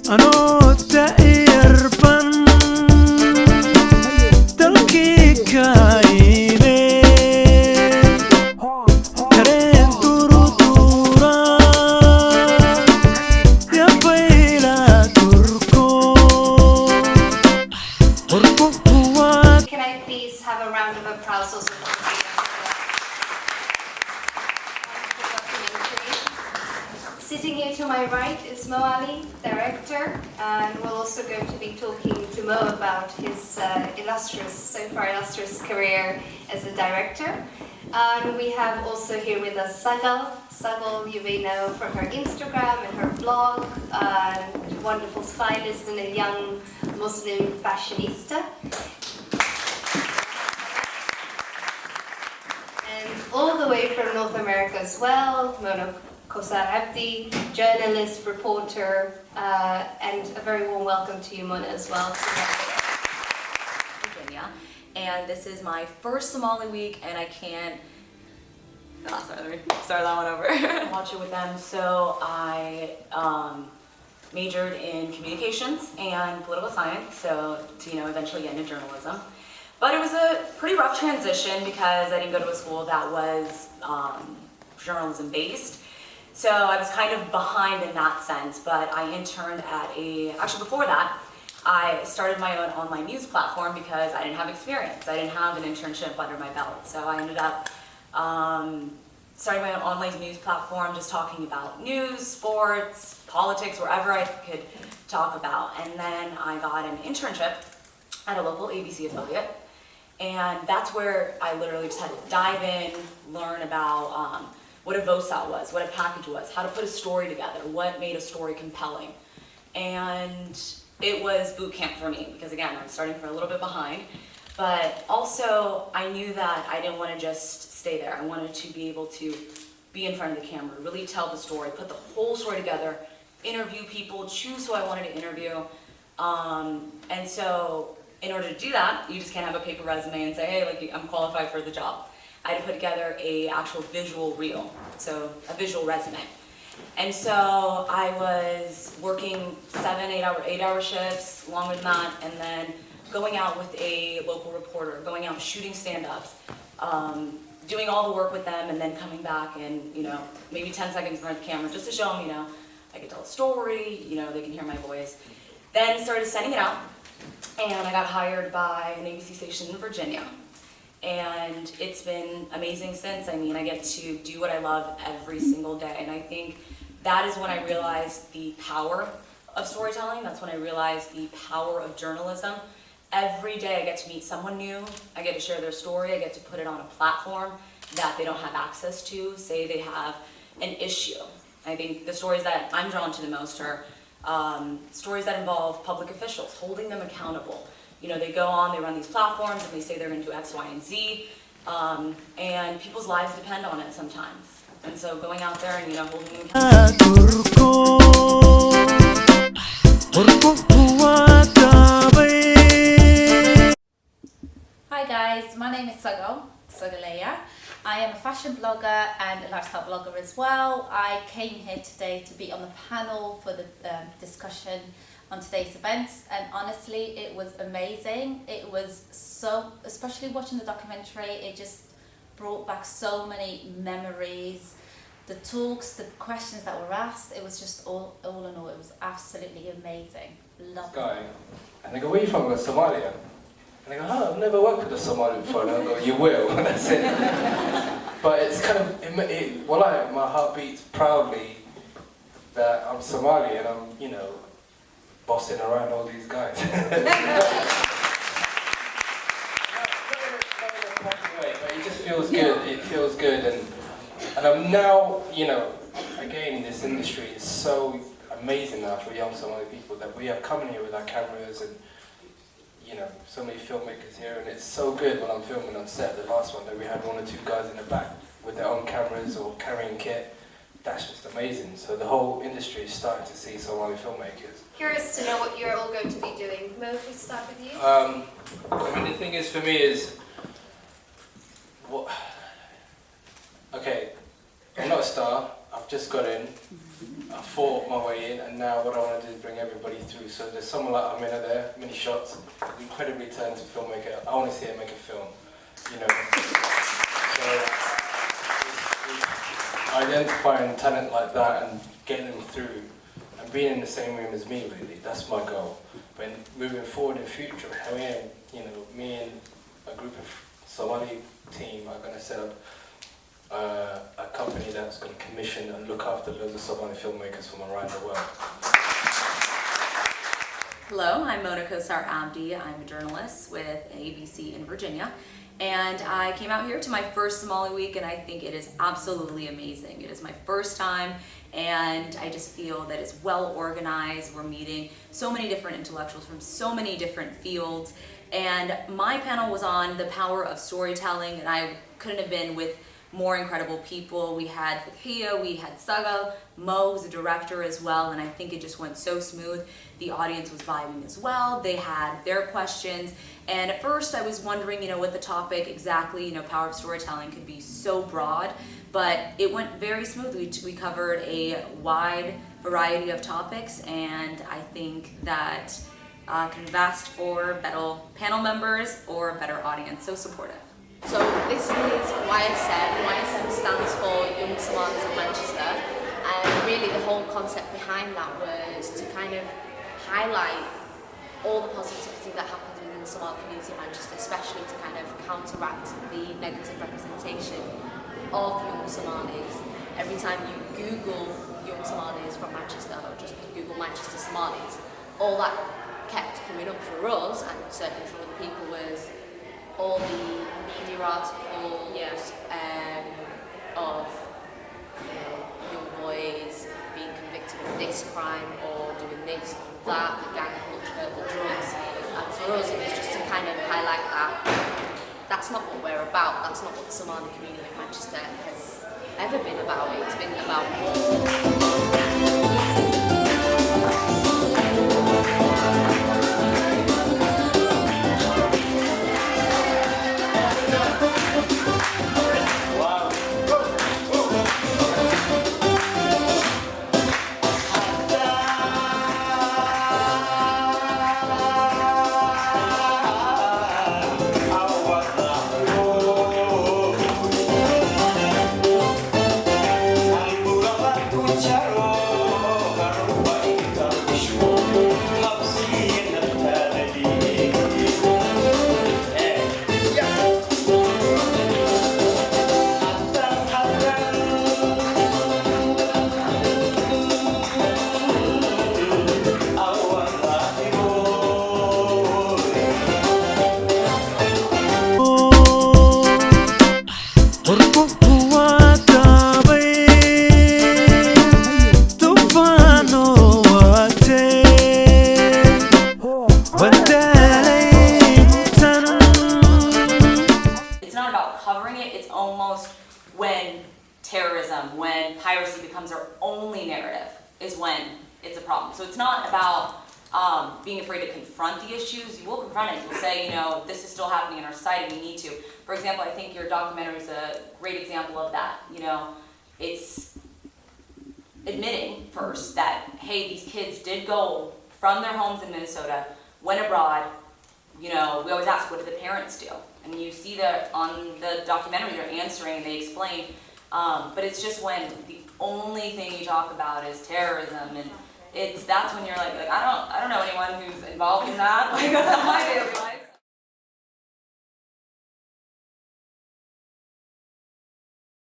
أنا تأيربن تلقي كايني كرين تردورا يا بيلا تركو تركو قوات. Can I please have a round of applause also for the documentary? Sitting here to my right is Somali, director, and we're also going to be talking to Mo about his so far illustrious career as a director. And we have also here with us Sagal. Sagal you may know from her Instagram and her blog, wonderful stylist and a young Muslim fashionista. And all the way from North America as well, Mona Kosar Abdi, journalist, reporter, and a very warm welcome to you, Mona, as well. Virginia, and this is my first Somali week, and I can't. Sorry, let me start that one over. Watch it with them. So I majored in communications and political science, so to eventually get into journalism. But it was a pretty rough transition because I didn't go to a school that was journalism based. So I was kind of behind in that sense, but I interned at actually before that, I started my own online news platform because I didn't have experience. I didn't have an internship under my belt. So I ended up starting my own online news platform, just talking about news, sports, politics, wherever I could talk about. And then I got an internship at a local ABC affiliate. And that's where I literally just had to dive in, learn about what a VOSAT was, what a package was, how to put a story together, what made a story compelling. And it was boot camp for me because, again, I was starting from a little bit behind. But also, I knew that I didn't want to just stay there. I wanted to be able to be in front of the camera, really tell the story, put the whole story together, interview people, choose who I wanted to interview. And so, in order to do that, you just can't have a paper resume and say, hey, like, I'm qualified for the job. I had to put together an actual visual reel, so a visual resume. And so I was working 8-hour shifts, longer than that, and then going out with a local reporter, going out shooting stand-ups, doing all the work with them, and then coming back and, maybe 10 seconds in front of the camera just to show them, I can tell a story, they can hear my voice. Then started sending it out, and I got hired by an ABC station in Virginia. And it's been amazing since. I mean, I get to do what I love every single day. And I think that is when I realized the power of storytelling. That's when I realized the power of journalism. Every day I get to meet someone new. I get to share their story. I get to put it on a platform that they don't have access to. Say they have an issue. I think the stories that I'm drawn to the most are stories that involve public officials, holding them accountable. They go on, they run these platforms, and they say they're going to do X, Y, and Z, and people's lives depend on it sometimes. And so going out there and, holding them Hi guys, my name is Sagaleya. I am a fashion blogger and a lifestyle blogger as well. I came here today to be on the panel for the discussion on today's events, and honestly it was amazing. It was especially watching the documentary, it just brought back so many memories. The talks, the questions that were asked, it was just all in all, it was absolutely amazing. Loved guy, and they go, where are you from? I go, Somalia. And they go, oh, I've never worked with a Somali before. And I go, you will, that's it. But it's kind of, my heart beats proudly that I'm Somali and I'm, bossing around all these guys. Not in a funny way, but it just feels good. It feels good, and I'm now, again, this industry is so amazing now for young Somali people that we are coming here with our cameras and, so many filmmakers here, and it's so good when I'm filming on set. The last one that we had 1 or 2 guys in the back with their own cameras or carrying kit. That's just amazing. So the whole industry is starting to see Somali filmmakers. Curious to know what you're all going to be doing. Mo, if we start with you. The thing is, for me, okay, I'm not a star. I've I've just got in, I fought my way in, and now what I want to do is bring everybody through. So there's someone like Mina there, mini shots, incredibly talented filmmaker. I want to see her make a film, you know. So identifying talent like that and getting them through and being in the same room as me, really, that's my goal. But moving forward in the future, me and a group of Somali team are going to set up a company that's going to commission and look after loads of Somali filmmakers from around the world. Hello, I'm Mona Kosar Abdi. I'm a journalist with ABC in Virginia. And I came out here to my first Somali week, and I think it is absolutely amazing. It is my first time, and I just feel that it's well organized. We're meeting so many different intellectuals from so many different fields. And my panel was on the power of storytelling, and I couldn't have been with more incredible people. We had Deeqa, we had Sagal, Mo was a director as well, and I think it just went so smooth. The audience was vibing as well. They had their questions, and at first I was wondering, what the topic exactly, power of storytelling could be so broad, but it went very smoothly. We covered a wide variety of topics, and I think that can have asked for better panel members or a better audience, so supportive. So this is YSM. YSM stands for Young Somalis of Manchester, and really the whole concept behind that was to kind of highlight all the positivity that happens within the Somali community of Manchester, especially to kind of counteract the negative representation of young Somalis. Every time you Google young Somalis from Manchester, or just Google Manchester Somalis, all that kept coming up for us, and certainly for other people, was all the media articles of young boys being convicted of this crime or doing this or that, the gang culture, the drugs. And for us it was just to kind of highlight that that's not what we're about, that's not what the Somali community of Manchester has ever been about. It's been about more. When piracy becomes our only narrative is when it's a problem. So it's not about being afraid to confront the issues. You will confront it. You'll say, this is still happening in our society, we need to. For example, I think your documentary is a great example of that. It's admitting first that, hey, these kids did go from their homes in Minnesota, went abroad. We always ask, what did the parents do? And you see that on the documentary, they're answering, they explain. But it's just when the only thing you talk about is terrorism, and that's when you're like I don't know anyone who's involved in that. Like, that's not my daily life.